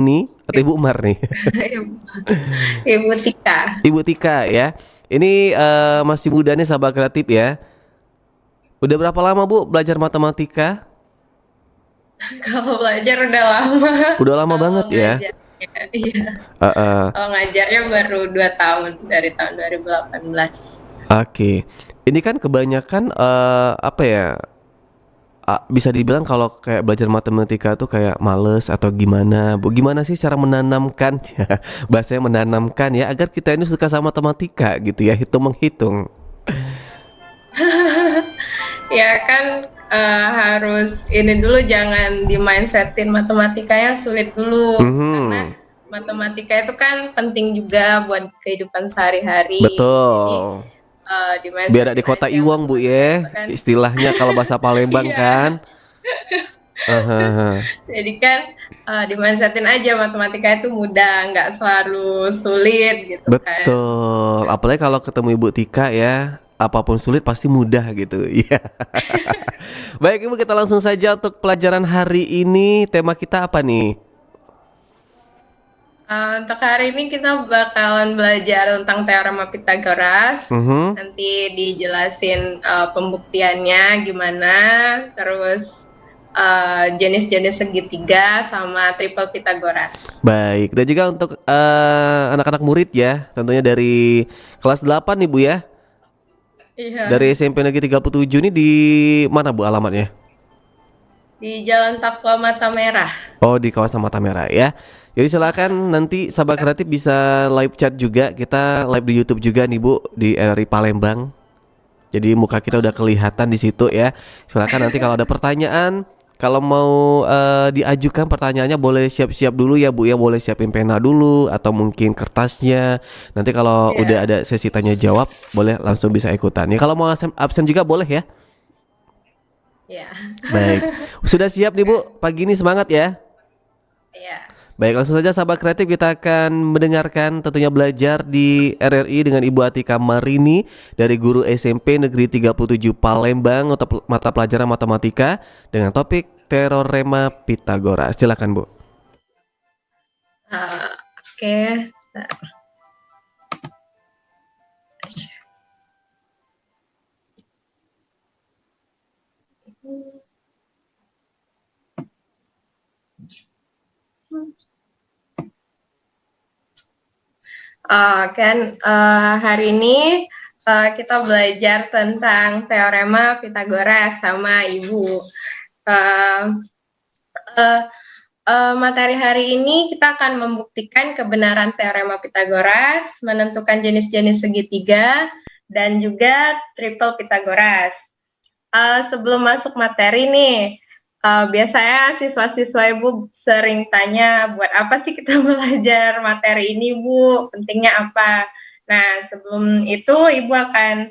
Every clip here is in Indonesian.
nih atau Ibu Umar nih? Ibu, Ibu Tika. Ibu Tika ya. Ini masih muda nih sahabat kreatif ya. Udah berapa lama Bu belajar matematika? Kalau belajar udah lama, Udah lama kalau banget ya. ngajarnya, iya. Heeh. Kalau ngajarnya baru 2 tahun, dari tahun 2018. Oke. Ini kan kebanyakan apa ya? Bisa dibilang kalau kayak belajar matematika tuh kayak males atau gimana Bu? Gimana sih cara menanamkan ya, bahasanya menanamkan ya agar kita ini suka sama matematika gitu ya, hitung menghitung. Ya kan, harus ini dulu, jangan di-mindset-in matematikanya sulit dulu, karena Mhm. matematika itu kan penting juga buat kehidupan sehari-hari. Jadi, Betul. Biar di di-mindset-in kota aja Iwong Bu matematika ya, itu kan. istilahnya kalau bahasa Palembang Iya. kan. Heeh. Jadi kan, di-mindset-in aja matematika itu mudah, nggak selalu sulit gitu kan. Betul. Apalagi kalau ketemu Ibu Tika ya, apapun sulit pasti mudah gitu. Iya. Baik Ibu, kita langsung saja untuk pelajaran hari ini. Tema kita apa nih? Untuk hari ini kita bakalan belajar tentang teorema Pythagoras. Mhm. Nanti dijelasin pembuktiannya gimana, terus jenis-jenis segitiga sama triple Pythagoras. Baik. Dan juga untuk anak-anak murid ya, tentunya dari kelas 8 nih Bu ya. Dari Iya, SMP Negeri 37 ini di mana Bu alamatnya? di Jalan Takwa Mata Merah. Oh, di kawasan Mata Merah ya. Jadi silakan nanti sahabat kreatif bisa live chat juga. Kita live di YouTube juga nih Bu di RRI Palembang. Jadi muka kita udah kelihatan di situ ya. Silakan nanti kalau ada pertanyaan, kalau mau diajukan pertanyaannya boleh siap-siap dulu ya Bu ya, boleh siapin pena dulu atau mungkin kertasnya. Nanti kalau udah Iya, ada sesi tanya jawab, boleh langsung bisa ikutan. Ya kalau mau absen juga boleh ya. iya. Baik. Sudah siap nih Bu, pagi ini semangat ya. Iya. Baik, langsung saja sahabat kreatif kita akan mendengarkan tentunya belajar di RRI dengan Ibu Atika Marini dari guru SMP Negeri 37 Palembang untuk mata pelajaran matematika dengan topik teorema Pitagoras. Silakan Bu. Oke. Kan hari ini kita belajar tentang teorema Pythagoras sama Ibu. Uh, uh, Materi hari ini kita akan membuktikan kebenaran teorema Pythagoras, menentukan jenis-jenis segitiga, dan juga triple Pythagoras. Sebelum masuk materi nih, biasanya siswa-siswa Ibu sering tanya, buat apa sih kita belajar materi ini, Bu? Pentingnya apa? Nah, sebelum itu Ibu akan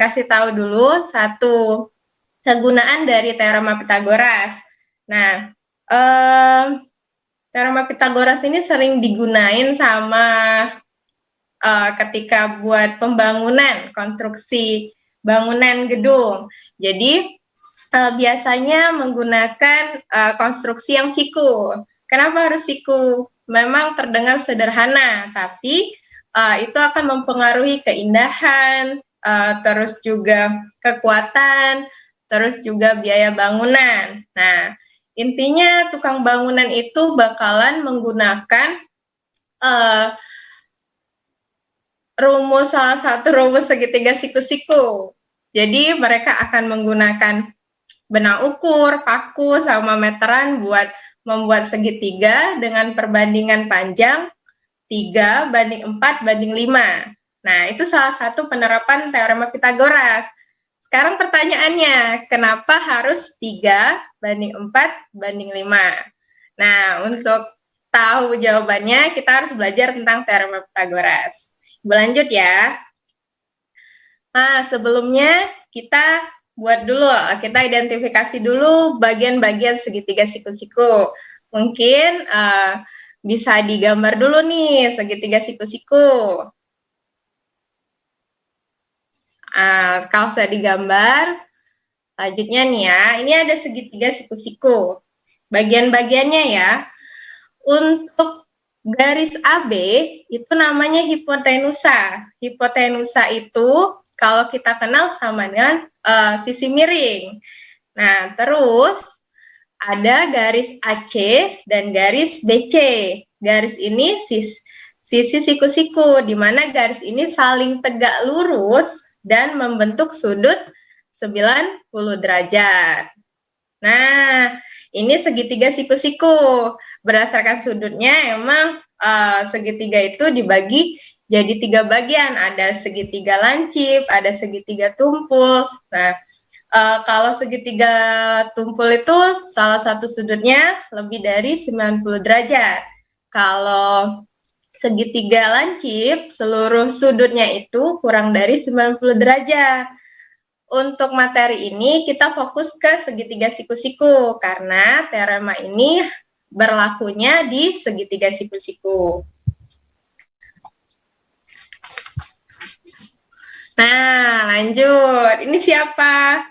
kasih tahu dulu satu kegunaan dari teorema Pythagoras. Nah, teorema Pythagoras ini sering digunain sama ketika buat pembangunan, konstruksi bangunan gedung. Jadi biasanya menggunakan konstruksi yang siku. Kenapa harus siku? Memang terdengar sederhana, tapi itu akan mempengaruhi keindahan, terus juga kekuatan, terus juga biaya bangunan. Nah, intinya tukang bangunan itu bakalan menggunakan uh, salah satu rumus segitiga siku-siku. Jadi mereka akan menggunakan benang ukur, paku, sama meteran buat membuat segitiga dengan perbandingan panjang 3:4:5. Nah, itu salah satu penerapan teorema Pythagoras. Sekarang pertanyaannya, kenapa harus 3:4:5? Nah, untuk tahu jawabannya, kita harus belajar tentang teorema Pythagoras. Lanjut ya. Nah, sebelumnya kita buat dulu, kita identifikasi dulu bagian-bagian segitiga siku-siku. Mungkin bisa digambar dulu nih segitiga siku-siku. Kalau sudah digambar, lanjutnya nih ya, ini ada segitiga siku-siku. Bagian-bagiannya ya, Untuk garis AB itu namanya hipotenusa. Hipotenusa itu kalau kita kenal sama dengan sisi miring. Nah, terus ada garis AC dan garis BC. Garis ini sisi siku-siku, di mana garis ini saling tegak lurus dan membentuk sudut 90 derajat. Nah, ini segitiga siku-siku. Berdasarkan sudutnya, emang segitiga itu dibagi jadi 3 bagian. Ada segitiga lancip, ada segitiga tumpul. Nah, kalau segitiga tumpul itu salah satu sudutnya lebih dari 90 derajat. Kalau segitiga lancip, seluruh sudutnya itu kurang dari 90 derajat. Untuk materi ini kita fokus ke segitiga siku-siku karena teorema ini berlakunya di segitiga siku-siku. Nah, lanjut. Ini siapa?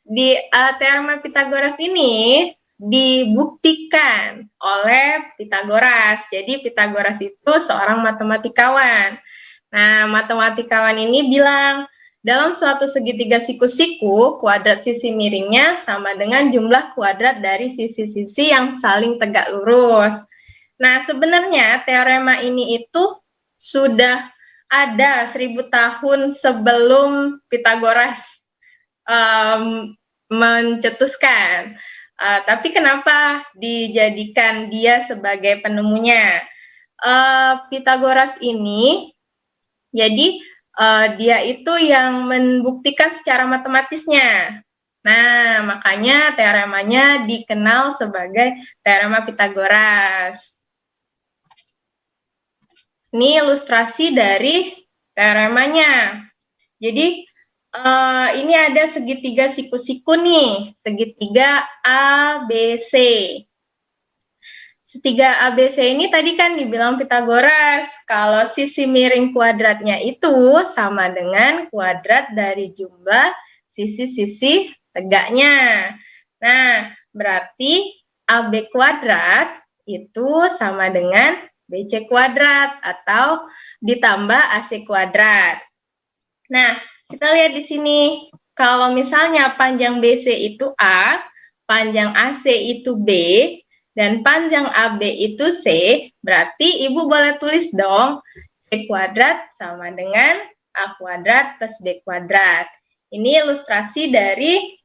Di teorema Pitagoras ini dibuktikan oleh Pitagoras. Jadi Pitagoras itu seorang matematikawan. Nah, matematikawan ini bilang dalam suatu segitiga siku-siku, kuadrat sisi miringnya sama dengan jumlah kuadrat dari sisi-sisi yang saling tegak lurus. Nah, sebenarnya teorema ini itu sudah ada 1000 tahun sebelum Pitagoras mencetuskan. Tapi kenapa dijadikan dia sebagai penemunya? Pitagoras ini, jadi dia itu yang membuktikan secara matematisnya. Nah, makanya teoremanya dikenal sebagai teorema Pitagoras. Ini ilustrasi dari teoremanya. Jadi, ini ada segitiga siku-siku nih, segitiga ABC. Segitiga ABC ini tadi kan dibilang Pitagoras, kalau sisi miring kuadratnya itu sama dengan kuadrat dari jumlah sisi-sisi tegaknya. Nah, berarti AB kuadrat itu sama dengan BC kuadrat atau ditambah AC kuadrat. Nah, kita lihat di sini, kalau misalnya panjang BC itu A, panjang AC itu B, dan panjang AB itu C, berarti Ibu boleh tulis dong, C kuadrat sama dengan A kuadrat plus B kuadrat. Ini ilustrasi dari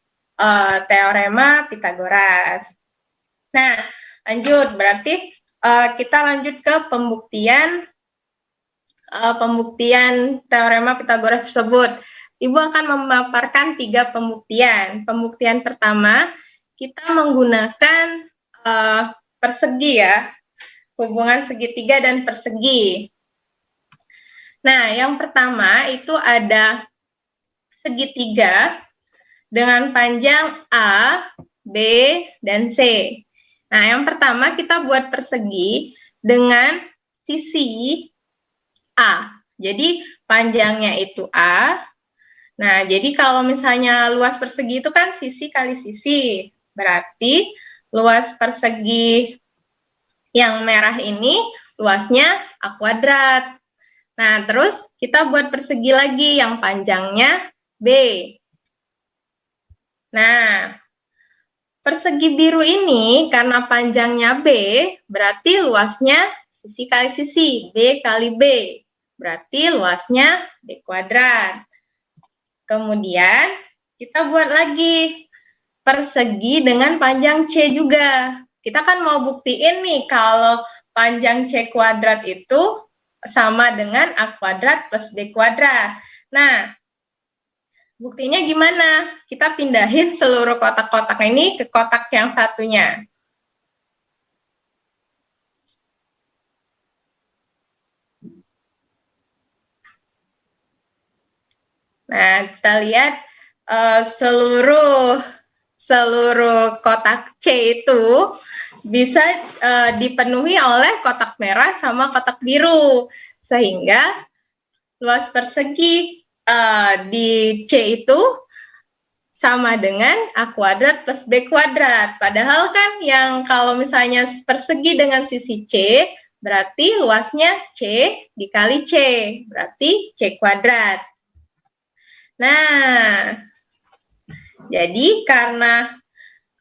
teorema Pitagoras. Nah, lanjut, berarti kita lanjut ke pembuktian teorema Pitagoras tersebut. Ibu akan memaparkan 3 pembuktian. Pembuktian pertama, kita menggunakan persegi ya, hubungan segitiga dan persegi. Nah, yang pertama itu ada segitiga dengan panjang A, B, dan C. Nah, yang pertama kita buat persegi dengan sisi A. Jadi panjangnya itu A. Nah, jadi kalau misalnya luas persegi itu kan sisi kali sisi. Berarti luas persegi yang merah ini luasnya A kuadrat. Nah, terus kita buat persegi lagi yang panjangnya B. Nah, persegi biru ini karena panjangnya B, berarti luasnya sisi kali sisi, B kali B. Berarti luasnya B kuadrat. Kemudian kita buat lagi persegi dengan panjang C juga. Kita kan mau buktiin nih kalau panjang C kuadrat itu sama dengan A kuadrat plus B kuadrat. Nah, buktinya gimana? Kita pindahin seluruh kotak-kotak ini ke kotak yang satunya. Nah, kita lihat seluruh kotak C itu bisa dipenuhi oleh kotak merah sama kotak biru, sehingga luas persegi di C itu sama dengan A kuadrat plus B kuadrat. Padahal kan yang kalau misalnya persegi dengan sisi C, berarti luasnya C dikali C, berarti C kuadrat. Nah, jadi karena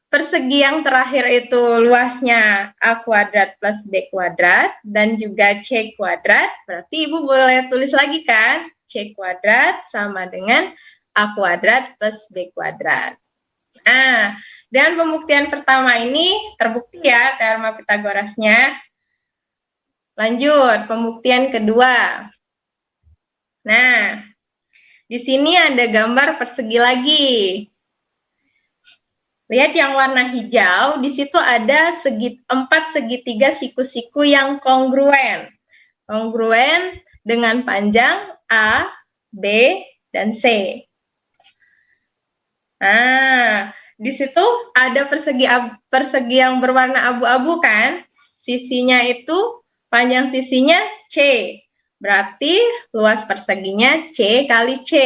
persegi yang terakhir itu luasnya A kuadrat plus B kuadrat dan juga C kuadrat, berarti Ibu boleh tulis lagi kan? C kuadrat sama dengan A kuadrat plus B kuadrat. Nah, dan pembuktian pertama ini terbukti ya teorema Pitagorasnya. Lanjut, pembuktian kedua. Nah, di sini ada gambar persegi lagi. Lihat yang warna hijau, di situ ada 4 segitiga siku-siku yang kongruen. Kongruen dengan panjang A, B, dan C. Nah, di situ ada persegi yang berwarna abu-abu kan? Sisinya itu, panjang sisinya C. Berarti luas perseginya C kali C.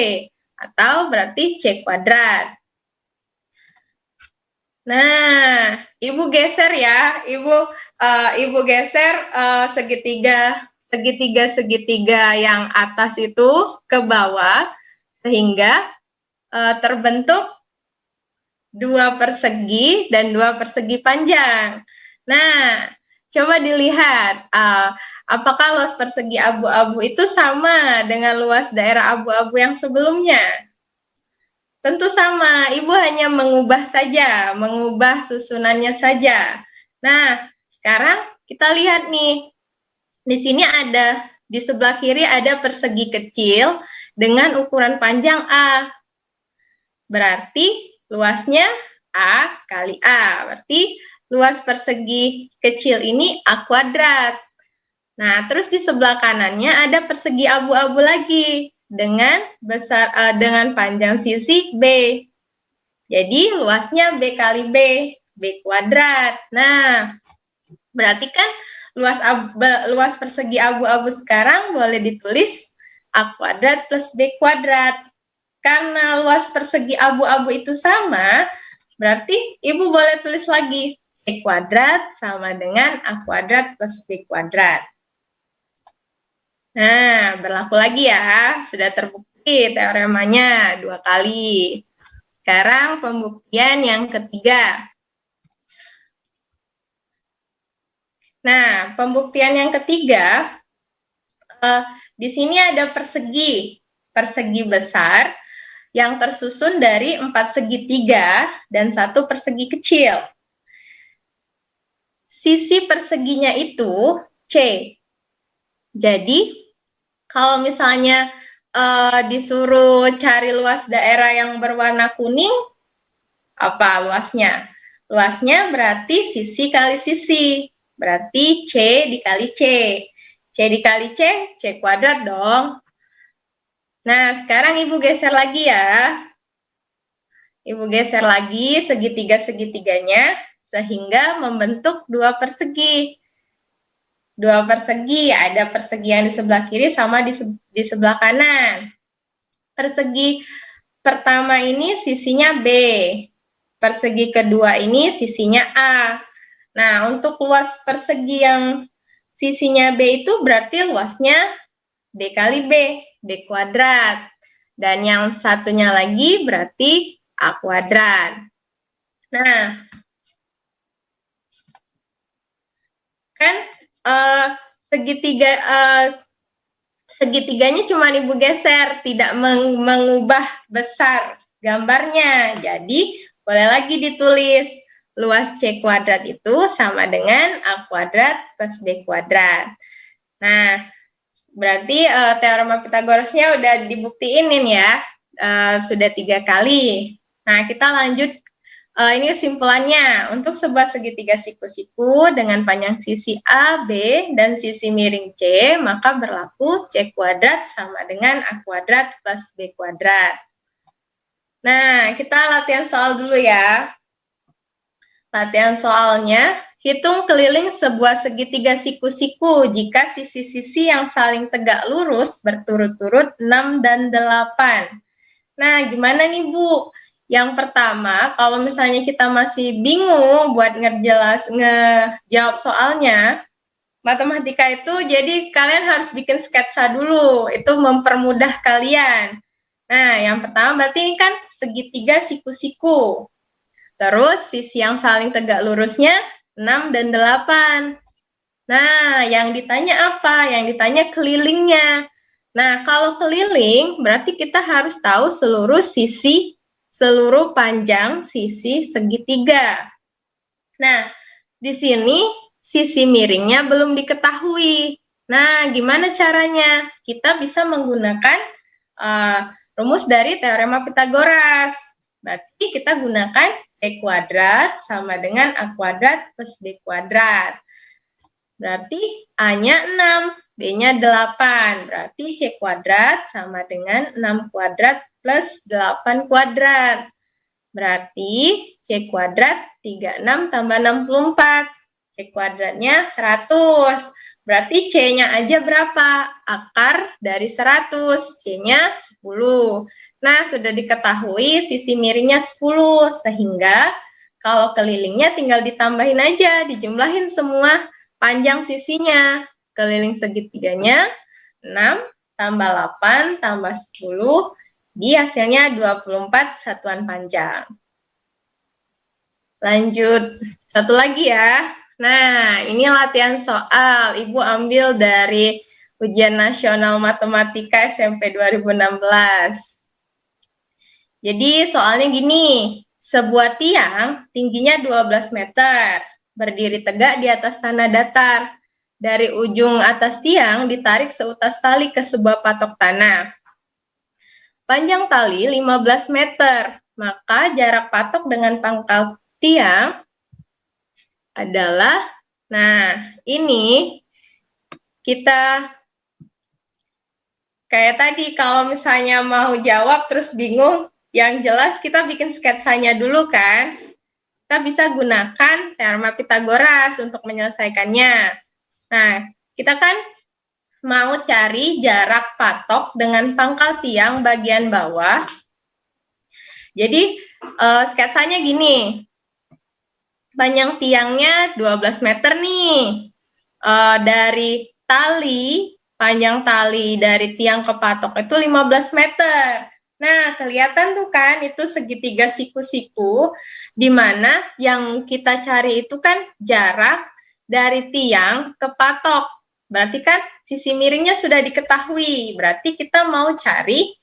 Atau berarti C kuadrat. Nah, Ibu geser ya. Ibu geser segitiga yang atas itu ke bawah. Sehingga terbentuk 2 persegi dan 2 persegi panjang. Nah, coba dilihat apakah luas persegi abu-abu itu sama dengan luas daerah abu-abu yang sebelumnya. Tentu sama, Ibu hanya mengubah saja, mengubah susunannya saja. Nah, sekarang kita lihat nih. Di sini ada, di sebelah kiri ada persegi kecil dengan ukuran panjang A. Berarti luasnya A kali A. Berarti luas persegi kecil ini A kuadrat. Nah, terus di sebelah kanannya ada persegi abu-abu lagi dengan panjang sisi B. Jadi luasnya B kali B, B kuadrat. Nah, berarti kan luas persegi abu-abu sekarang boleh ditulis A kuadrat plus B kuadrat. Karena luas persegi abu-abu itu sama, berarti Ibu boleh tulis lagi C kuadrat sama dengan A kuadrat plus B kuadrat. Nah, berlaku lagi ya, sudah terbukti teoremanya 2 kali. Sekarang pembuktian yang ketiga. Nah, pembuktian yang ketiga, di sini ada persegi besar yang tersusun dari 4 segitiga dan 1 persegi kecil. Sisi perseginya itu C. Jadi, kalau misalnya disuruh cari luas daerah yang berwarna kuning, apa luasnya? Luasnya berarti sisi kali sisi. Berarti C dikali C. C dikali C, C kuadrat dong. Nah, sekarang Ibu geser lagi ya. Ibu geser lagi segitiga-segitiganya sehingga membentuk 2 persegi. 2 persegi, ada persegi yang di sebelah kiri sama di sebelah kanan. Persegi pertama ini sisinya B. Persegi kedua ini sisinya A. Nah, untuk luas persegi yang sisinya B itu berarti luasnya B kali B, B kuadrat. Dan yang satunya lagi berarti A kuadrat. Nah, kan segitiganya cuma Ibu geser, tidak mengubah besar gambarnya. Jadi, boleh lagi ditulis luas C kuadrat itu sama dengan A kuadrat plus B kuadrat. Nah, berarti teorema Pitagorasnya udah dibuktiin ya, sudah 3 kali. Nah, kita lanjut. Ini kesimpulannya, untuk sebuah segitiga siku-siku dengan panjang sisi A, B, dan sisi miring C, maka berlaku C kuadrat sama dengan A kuadrat plus B kuadrat. Nah, kita latihan soal dulu ya. Latihan soalnya, hitung keliling sebuah segitiga siku-siku jika sisi-sisi yang saling tegak lurus berturut-turut 6 dan 8. Nah, gimana nih Bu? Yang pertama, kalau misalnya kita masih bingung buat ngejawab soalnya, matematika itu jadi kalian harus bikin sketsa dulu, itu mempermudah kalian. Nah, yang pertama berarti ini kan segitiga siku-siku. Terus sisi yang saling tegak lurusnya 6 dan 8. Nah, yang ditanya apa? Yang ditanya kelilingnya. Nah, kalau keliling berarti kita harus tahu seluruh panjang sisi segitiga. Nah, di sini sisi miringnya belum diketahui. Nah, gimana caranya? Kita bisa menggunakan rumus dari teorema Pitagoras. Berarti kita gunakan C kuadrat sama dengan A kuadrat plus B kuadrat. Berarti A-nya 6, B-nya 8. Berarti C kuadrat sama dengan 6 kuadrat plus 8 kuadrat. Berarti C kuadrat 36 tambah 64. C kuadratnya 100. Berarti C-nya aja berapa? Akar dari 100. C-nya 10. Nah, sudah diketahui sisi miringnya 10. Sehingga kalau kelilingnya tinggal ditambahin aja, dijumlahin semua panjang sisinya. Keliling segitiganya 6 tambah 8 tambah 10, di hasilnya 24 satuan panjang. Lanjut, satu lagi ya. Nah, ini latihan soal. Ibu ambil dari Ujian Nasional Matematika SMP 2016. Jadi soalnya gini, sebuah tiang tingginya 12 meter, berdiri tegak di atas tanah datar. Dari ujung atas tiang ditarik seutas tali ke sebuah patok tanah. Panjang tali 15 meter, maka jarak patok dengan pangkal tiang adalah, nah ini kita kayak tadi kalau misalnya mau jawab terus bingung, yang jelas kita bikin sketsanya dulu kan. Kita bisa gunakan teorema Pitagoras untuk menyelesaikannya. Nah, kita kan mau cari jarak patok dengan pangkal tiang bagian bawah. Jadi sketsanya gini. Panjang tiangnya 12 meter nih. Dari tali, panjang tali dari tiang ke patok itu 15 meter. Nah, kelihatan tuh kan itu segitiga siku-siku, di mana yang kita cari itu kan jarak dari tiang ke patok. Berarti kan sisi miringnya sudah diketahui. Berarti kita mau cari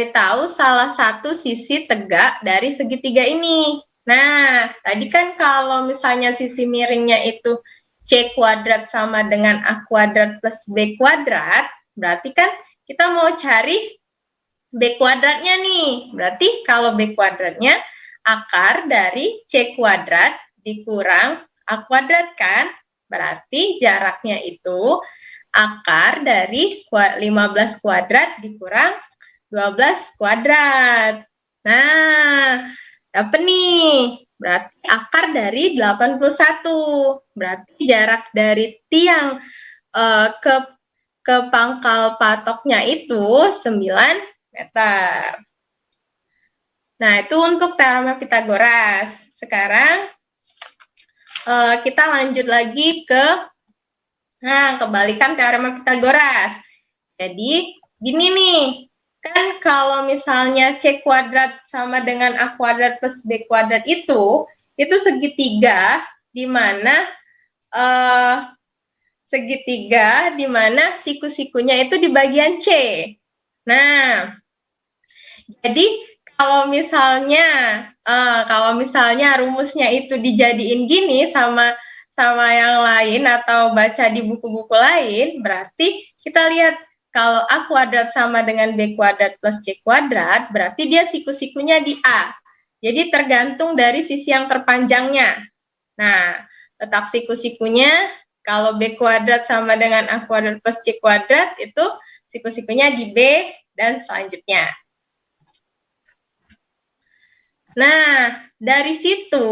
tahu salah satu sisi tegak dari segitiga ini. Nah, tadi kan kalau misalnya sisi miringnya itu C kuadrat sama dengan A kuadrat plus B kuadrat, berarti kan kita mau cari B kuadratnya nih. Berarti kalau B kuadratnya akar dari C kuadrat dikurang A kuadrat kan? Berarti jaraknya itu akar dari 15 kuadrat dikurang 12 kuadrat. Nah, dapat nih. Berarti akar dari 81. Berarti jarak dari tiang ke pangkal patoknya itu 9 meter. Nah, itu untuk teorema Pitagoras. Sekarang kita lanjut lagi ke kebalikan teorema Pitagoras. Jadi, gini nih. Kan kalau misalnya C kuadrat sama dengan A kuadrat plus B kuadrat itu segitiga di mana siku-sikunya itu di bagian C. Nah, jadi kalau misalnya rumusnya itu dijadiin gini sama yang lain atau baca di buku-buku lain, berarti kita lihat kalau A kuadrat sama dengan B kuadrat plus C kuadrat, berarti dia siku-sikunya di A. Jadi tergantung dari sisi yang terpanjangnya. Nah, letak siku-sikunya kalau B kuadrat sama dengan A kuadrat plus C kuadrat, itu siku-sikunya di B dan selanjutnya. Nah, dari situ,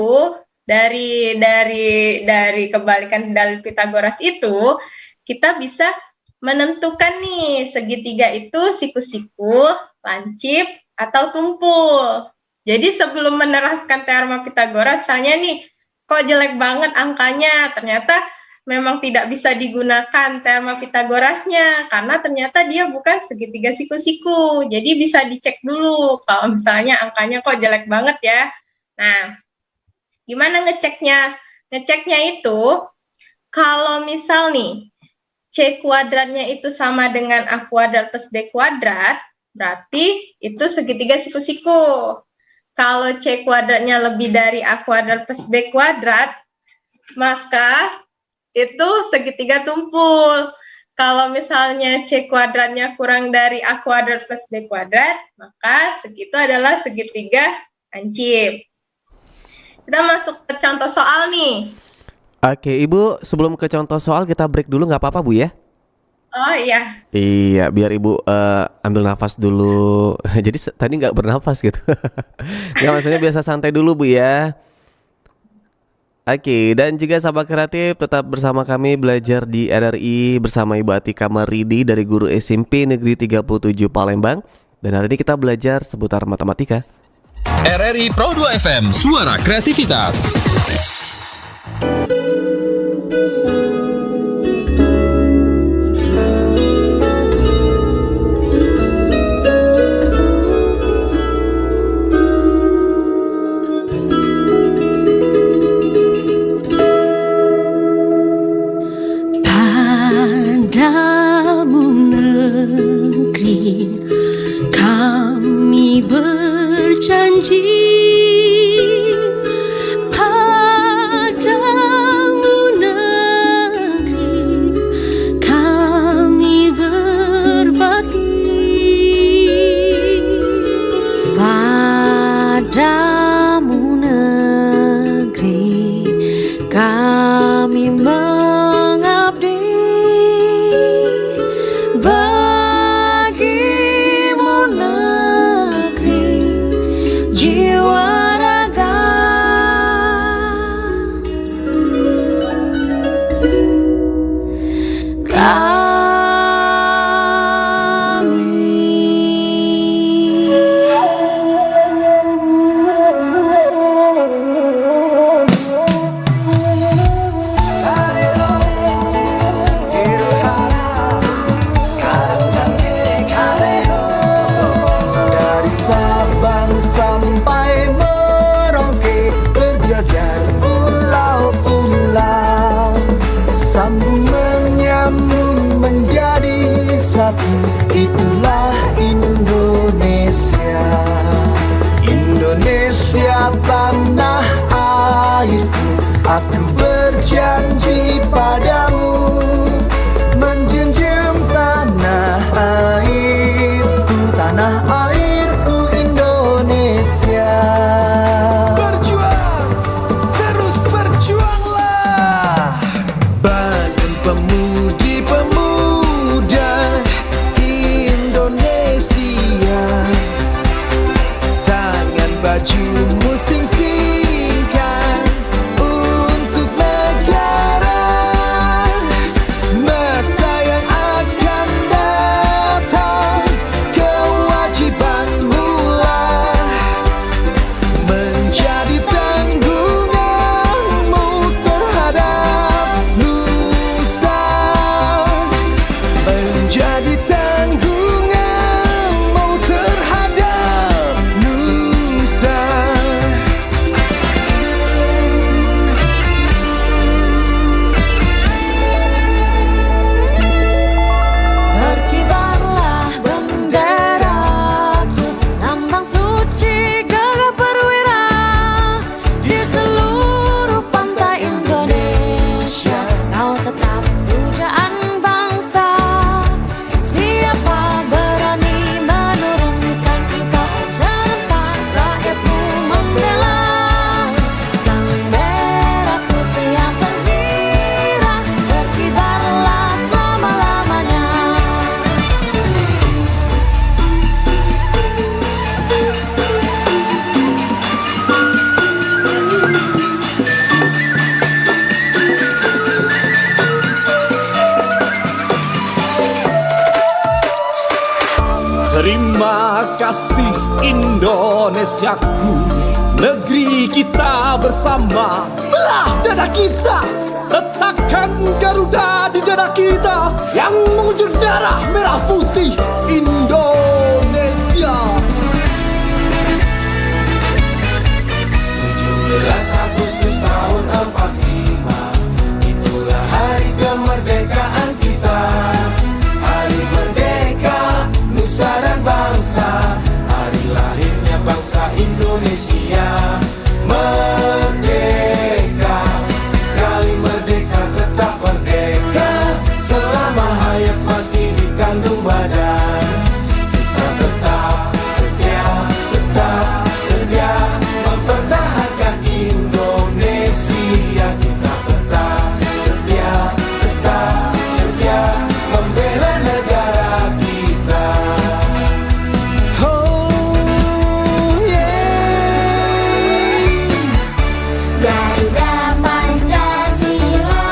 dari kebalikan dalil Pitagoras itu, kita bisa menentukan nih segitiga itu siku-siku, lancip, atau tumpul. Jadi sebelum menerapkan teorema Pitagoras, misalnya nih, kok jelek banget angkanya, ternyata memang tidak bisa digunakan teorema Pitagorasnya, karena ternyata dia bukan segitiga siku-siku. Jadi bisa dicek dulu kalau misalnya angkanya kok jelek banget ya. Nah, gimana ngeceknya? Ngeceknya itu, kalau misal nih, C kuadratnya itu sama dengan A kuadrat plus B kuadrat, berarti itu segitiga siku-siku. Kalau C kuadratnya lebih dari A kuadrat plus B kuadrat, maka itu segitiga tumpul. Kalau misalnya C kuadratnya kurang dari A kuadrat plus B kuadrat, maka segitu adalah segitiga lancip. Kita masuk ke contoh soal nih. Oke, Ibu, sebelum ke contoh soal kita break dulu nggak apa-apa, Bu ya? Oh iya. Iya, biar Ibu ambil nafas dulu. Jadi tadi nggak bernafas gitu. Nggak, maksudnya biasa santai dulu, Bu ya. Oke, dan juga sahabat kreatif tetap bersama kami belajar di RRI bersama Ibu Atika Maridi dari guru SMP Negeri 37 Palembang. Dan hari ini kita belajar seputar matematika. RRI Pro 2 FM, suara kreativitas. Padamu negeri kami berjanji, padamu negeri kami berbakti, padamu negeri kami mengabdi. Bagimu negeri jiwa raga, Dari Sabang sampai Merauke, berjajar pulau-pulau, sambung menyambung menjadi satu. Itulah Indonesia. Indonesia tanah airku, aku berjanji padamu menjunjung tanah airku, tanah airku Indonesia. Berjuang, terus berjuanglah, bangun pemudi-pemuda Indonesia. Tangan bajumu sing-singkan untuk negara. Masa yang akan datang, kewajibanmu lah menjadi tanggunganmu terhadap nusa, menjadi tanggunganmu terhadap nusa. berkibarlah benderaku, lambang suci gagah perwira. Di seluruh pantai Indonesia, kau tetap pujaan bangsa. Siapa berani menurunkan engkau, serentak rakyatmu membela. Sang merah putih yang tergirang, berkibarlah selama-lamanya. Terima kasih Indonesiaku, negeri kita bersama. Belah dada kita, letakkan Garuda di dada kita yang mengucur darah merah putih Indonesia. 17 Agustus tahun 45, itulah hari kemerdekaan kita. Hari merdeka, nusa dan bangsa, hari lahirnya bangsa Indonesia. Merdeka, sekali merdeka tetap merdeka, selama hayat masih dikandung badan. Kita tetap setia mempertahankan Indonesia. Kita tetap setia membela negara kita. Oh yeah. Garuda Pancasila,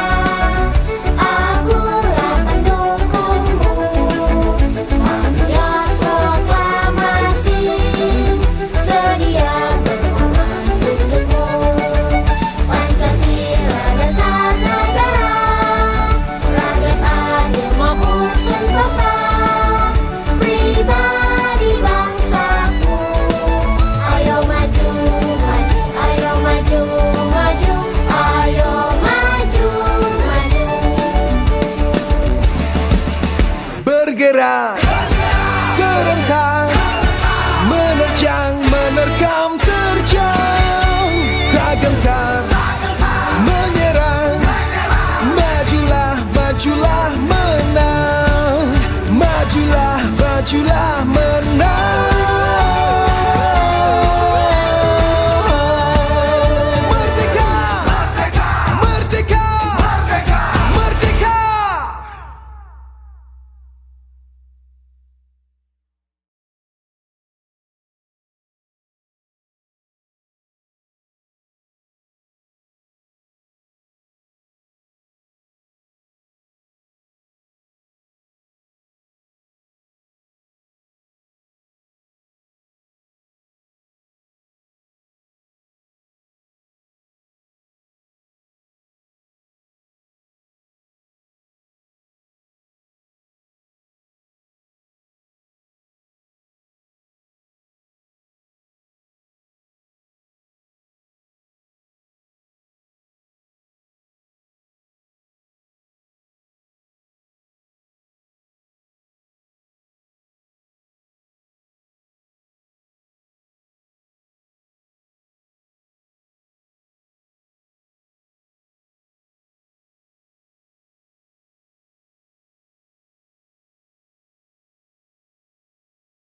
akulah pendukungmu. Makian proklamasi, sedia berkorban untukmu. Pancasila dasar negara, rakyat adil maupun sentosa, pribadi bangsaku. Ayo maju, maju, ayo maju, maju, ayo maju, maju. Bergerak serentak, menerjang, menerkam, terjang, tak gentar, menyerang. Majulah, majulah, menang. Majulah, majulah, menang. Merdeka, merdeka, merdeka.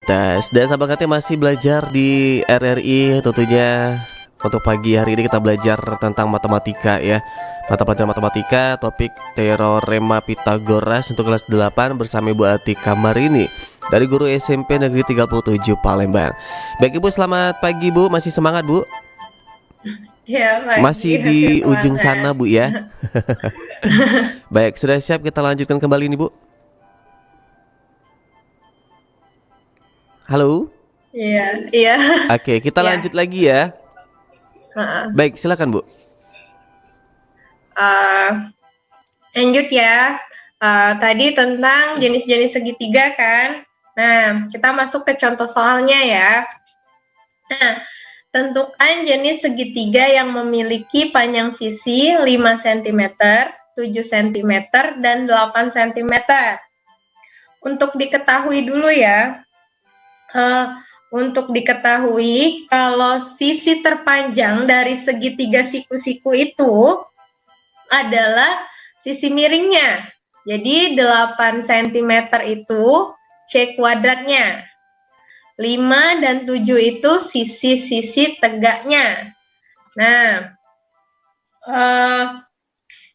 Tes dan sahabat KT masih belajar di RRI tentunya. Untuk pagi hari ini kita belajar tentang matematika ya. Mata pelajaran matematika topik Teorema Pitagoras untuk kelas 8 bersama Ibu Atika Marini dari guru SMP Negeri 37 Palembang. Baik Ibu, selamat pagi Bu, masih semangat Bu? Ya, pagi, Masih di semangat. ujung sana Bu ya. Baik, sudah siap kita lanjutkan kembali nih Bu. Halo. Iya, iya. Oke, kita Ya. lanjut lagi ya. Heeh. Baik, silakan Bu. Lanjut ya. Tadi tentang jenis-jenis segitiga kan. Nah, kita masuk ke contoh soalnya ya. Nah, tentukan jenis segitiga yang memiliki panjang sisi 5 cm, 7 cm, dan 8 cm. Untuk diketahui dulu ya, untuk diketahui kalau sisi terpanjang dari segitiga siku-siku itu adalah sisi miringnya. Jadi 8 cm itu C kuadratnya. 5 dan 7 itu sisi-sisi tegaknya. Nah,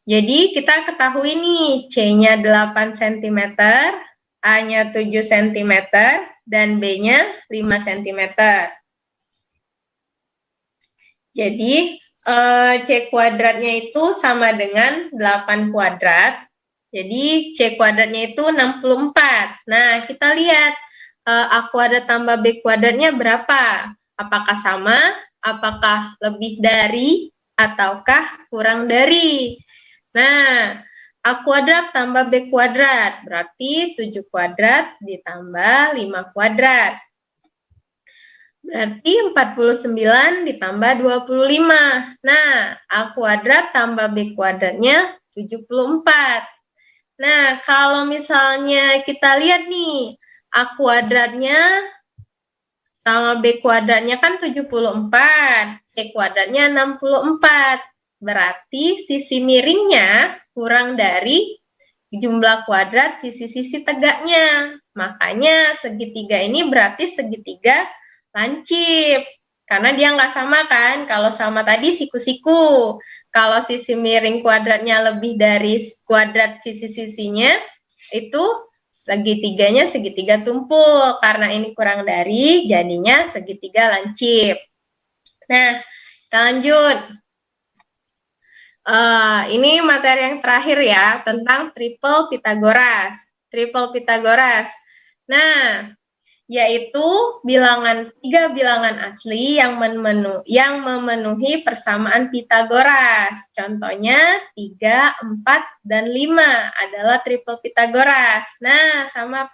jadi kita ketahui nih C-nya 8 cm, A-nya 7 cm, dan B-nya 5 cm. Jadi C kuadratnya itu sama dengan 8 kuadrat. Jadi C kuadratnya itu 64. Nah, kita lihat A kuadrat tambah B kuadratnya berapa? Apakah sama? Apakah lebih dari? Ataukah kurang dari? Nah, A kuadrat tambah B kuadrat berarti 7 kuadrat ditambah 5 kuadrat. Berarti 49 ditambah 25. Nah, A kuadrat tambah B kuadratnya 74. Nah, kalau misalnya kita lihat nih, A kuadratnya sama B kuadratnya kan 74, C kuadratnya 64. Berarti sisi miringnya kurang dari jumlah kuadrat sisi-sisi tegaknya. Makanya segitiga ini berarti segitiga lancip. Karena dia nggak sama kan, kalau sama tadi siku-siku. Kalau sisi miring kuadratnya lebih dari kuadrat sisi-sisinya, itu segitiganya segitiga tumpul. Karena ini kurang dari, jadinya segitiga lancip. Nah, kita lanjut. Ini materi yang terakhir ya, tentang triple Pitagoras. Triple Pitagoras. Nah, yaitu tiga bilangan asli yang memenuhi persamaan Pitagoras. Contohnya 3, 4, dan 5 adalah triple Pitagoras. Nah, sama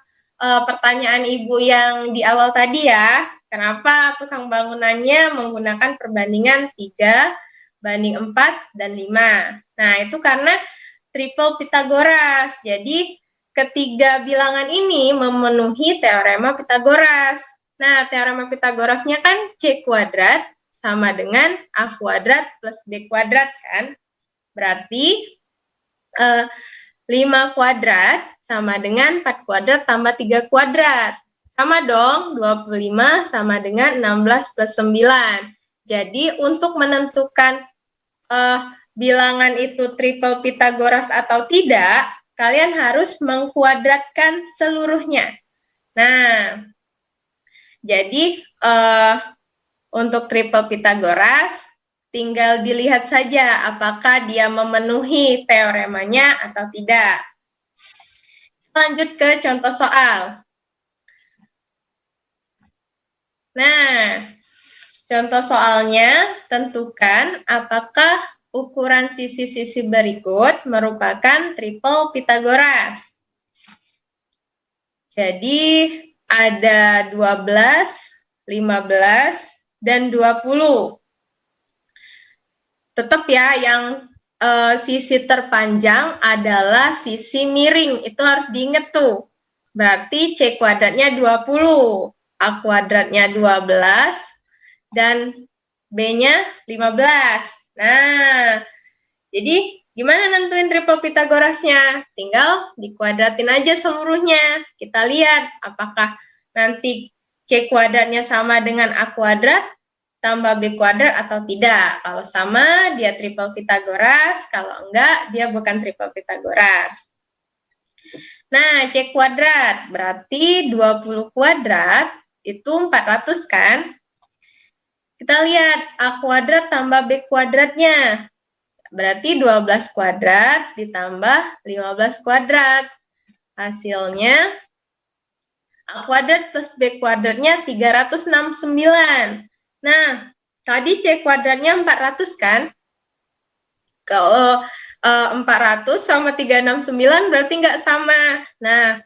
pertanyaan Ibu yang di awal tadi ya, kenapa tukang bangunannya menggunakan perbandingan 3 banding 4 dan 5. Nah, itu karena triple Pitagoras. Jadi, ketiga bilangan ini memenuhi teorema Pitagoras. Nah, teorema Pitagorasnya kan C kuadrat sama dengan A kuadrat plus B kuadrat kan. Berarti 5 kuadrat sama dengan 4 kuadrat tambah 3 kuadrat. Sama dong, 25 sama dengan 16 plus 9. Jadi, untuk menentukan bilangan itu triple Pitagoras atau tidak, kalian harus mengkuadratkan seluruhnya. Nah, jadi untuk triple Pitagoras, tinggal dilihat saja apakah dia memenuhi teoremanya atau tidak. Lanjut ke contoh soal. Nah, contoh soalnya, tentukan apakah ukuran sisi-sisi berikut merupakan triple Pitagoras. Jadi, ada 12, 15, dan 20. Tetap ya, yang sisi terpanjang adalah sisi miring. Itu harus diingat tuh. Berarti C kuadratnya 20, A kuadratnya 12, dan B-nya 15. Nah, jadi gimana nentuin triple Pitagorasnya? Tinggal dikuadratin aja seluruhnya. Kita lihat apakah nanti C kuadratnya sama dengan A kuadrat tambah B kuadrat atau tidak. Kalau sama, dia triple Pitagoras. Kalau enggak, dia bukan triple Pitagoras. Nah, C kuadrat berarti 20 kuadrat itu 400 kan? Kita lihat A kuadrat tambah B kuadratnya. Berarti 12 kuadrat ditambah 15 kuadrat. Hasilnya A kuadrat plus B kuadratnya 369. Nah, tadi C kuadratnya 400 kan? Kalau 400 sama 369 berarti nggak sama. Nah,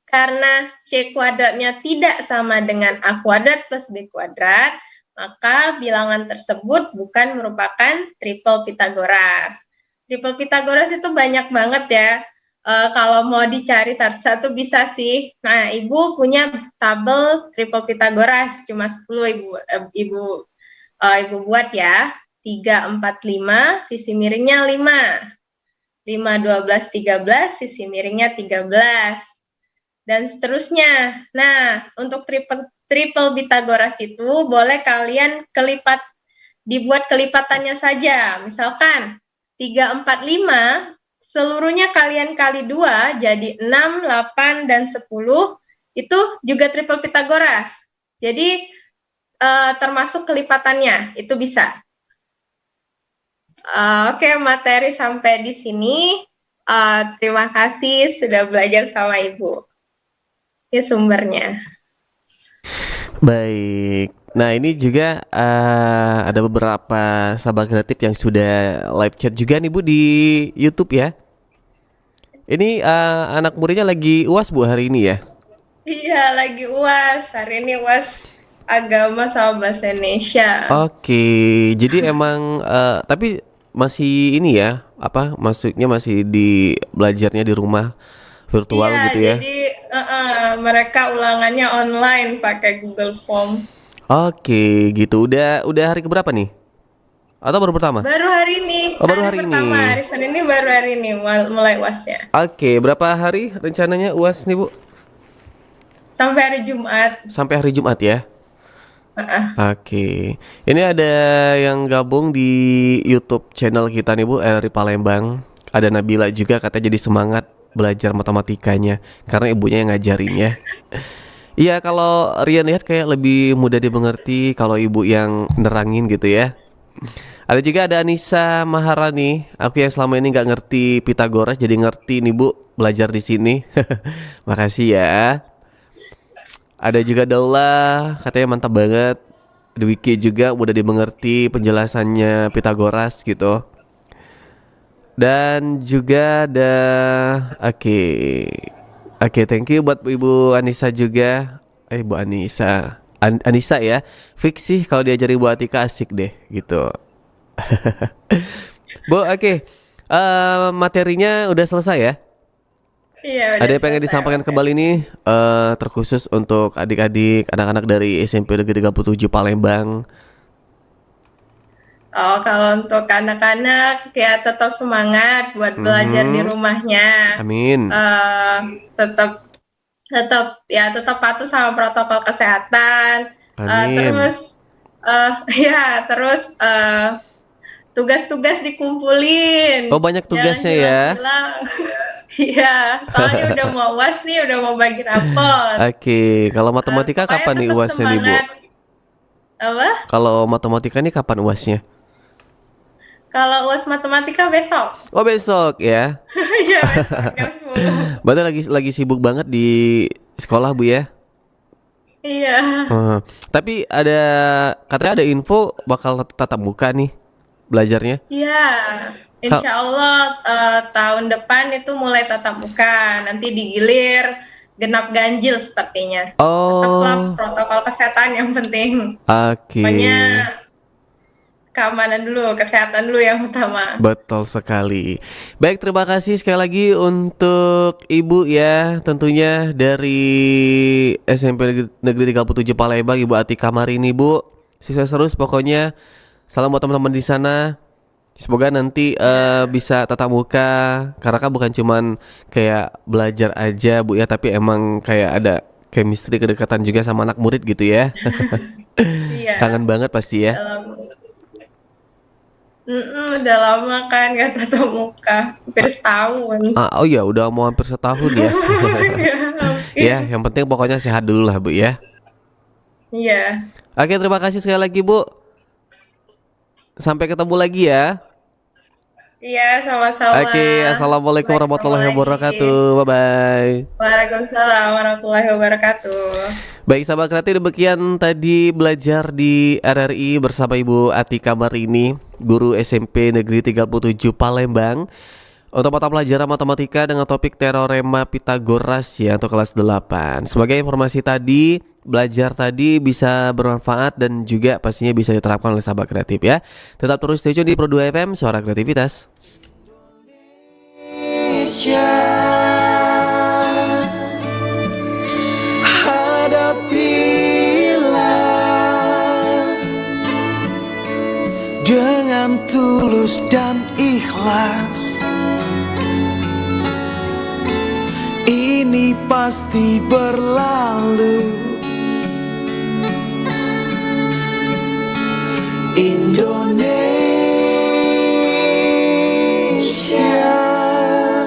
karena C kuadratnya tidak sama dengan A kuadrat plus B kuadrat, maka bilangan tersebut bukan merupakan triple Pitagoras. Triple Pitagoras itu banyak banget ya. Kalau mau dicari satu-satu bisa sih. Nah, Ibu punya tabel triple Pitagoras, cuma 10 Ibu buat ya. 3, 4, 5, sisi miringnya 5. 5, 12, 13, sisi miringnya 13. Dan seterusnya. Nah, untuk triple Pitagoras itu boleh kalian dibuat kelipatannya saja. Misalkan 3, 4, 5, seluruhnya kalian kali 2, jadi 6, 8, dan 10, itu juga triple Pitagoras. Jadi, termasuk kelipatannya, itu bisa. Oke, materi sampai di sini. Terima kasih sudah belajar sama Ibu. itu sumbernya. Baik. Nah ini juga ada beberapa sahabat kreatif yang sudah live chat juga nih Bu di YouTube ya. Ini anak muridnya lagi UAS Bu hari ini ya? Iya, lagi UAS. Hari ini UAS agama sama bahasa Indonesia. Oke, jadi emang tapi masih ini ya, apa maksudnya masih di belajarnya di rumah virtual Iya, gitu ya? jadi mereka ulangannya online pakai Google Form. Oke, gitu. Udah hari keberapa nih? Atau baru pertama? Baru hari ini. Oh, baru hari ini. pertama, hari Senin ini baru hari ini mulai UASnya. Oke, berapa hari rencananya UAS nih Bu? Sampai hari Jumat. Sampai hari Jumat ya? Oke, ini ada yang gabung di YouTube channel kita nih Bu, RRI Palembang. Ada Nabila juga katanya jadi semangat belajar matematikanya karena ibunya yang ngajarin ya. Iya, kalau Rian lihat kayak lebih mudah dimengerti kalau ibu yang nerangin gitu ya. Ada juga ada Anissa Maharani. Aku yang selama ini nggak ngerti Pitagoras jadi ngerti nih Bu belajar di sini. Makasih ya. Ada juga Daula katanya mantap banget. Di Wiki juga mudah dimengerti penjelasannya Pitagoras gitu. Dan juga ada Oke, thank you buat Ibu Anissa juga. Ibu Anissa. Anissa ya. Fix sih kalau diajari Bu Atika asik deh gitu. Bu, oke. Materinya udah selesai ya? Iya, udah Ada yang pengen selesai. disampaikan kembali nih terkhusus untuk adik-adik anak-anak dari SMP Negeri 37 Palembang. Oh, kalau untuk anak-anak ya tetap semangat buat belajar di rumahnya. Amin. Tetap tetap patuh sama protokol kesehatan. Amin. Terus tugas-tugas dikumpulin. Oh, banyak tugasnya ya. Jangan hilang-hilang. Iya, soalnya udah mau UAS nih, udah mau bagi rapor. Oke, kalau matematika Pokoknya kapan nih tetap UASnya nih Bu? semangat. Apa? Kalau matematika nih kapan UASnya? Kalau UAS matematika besok. Oh, besok ya. Iya, besok jam 10. Berarti lagi sibuk banget di sekolah Bu ya. Iya. Tapi katanya ada info bakal tatap muka nih belajarnya. Iya. Insya Allah tahun depan itu mulai tatap muka. Nanti digilir genap ganjil sepertinya. Tetaplah Oh, protokol kesehatan yang penting. oke. Pokoknya keamanan dulu, kesehatan dulu yang utama. Betul sekali. Baik, terima kasih sekali lagi untuk Ibu ya, tentunya dari SMP Negeri 37 Palembang, Ibu Atika Marini Bu. Sukses terus pokoknya. Salam buat teman-teman di sana. Semoga nanti bisa tatap muka, karena kan bukan cuman kayak belajar aja Bu ya, tapi emang kayak ada chemistry, kedekatan juga sama anak murid gitu ya. Iya. Kangen banget pasti ya. Udah lama kan gak tatap muka, hampir setahun. Oh ya, udah mau hampir setahun ya. Ya, yang penting pokoknya sehat dulu lah Bu ya. Iya. Oke, terima kasih sekali lagi Bu. Sampai ketemu lagi ya. Iya, sama-sama. Oke, assalamualaikum Sampai warahmatullahi ketemu lagi. wabarakatuh. Bye bye. Waalaikumsalam warahmatullahi wabarakatuh. Baik sahabat kreatif, demikian tadi belajar di RRI bersama Ibu Atika Marini, guru SMP Negeri 37 Palembang, untuk mata pelajaran matematika dengan topik teorema Pitagoras ya untuk kelas 8. Sebagai informasi tadi, belajar tadi bisa bermanfaat dan juga pastinya bisa diterapkan oleh sahabat kreatif ya. Tetap terus stay tune di Pro 2 FM, suara kreativitas. Hadapilah dengan tulus dan ikhlas. Ini pasti berlalu. Indonesia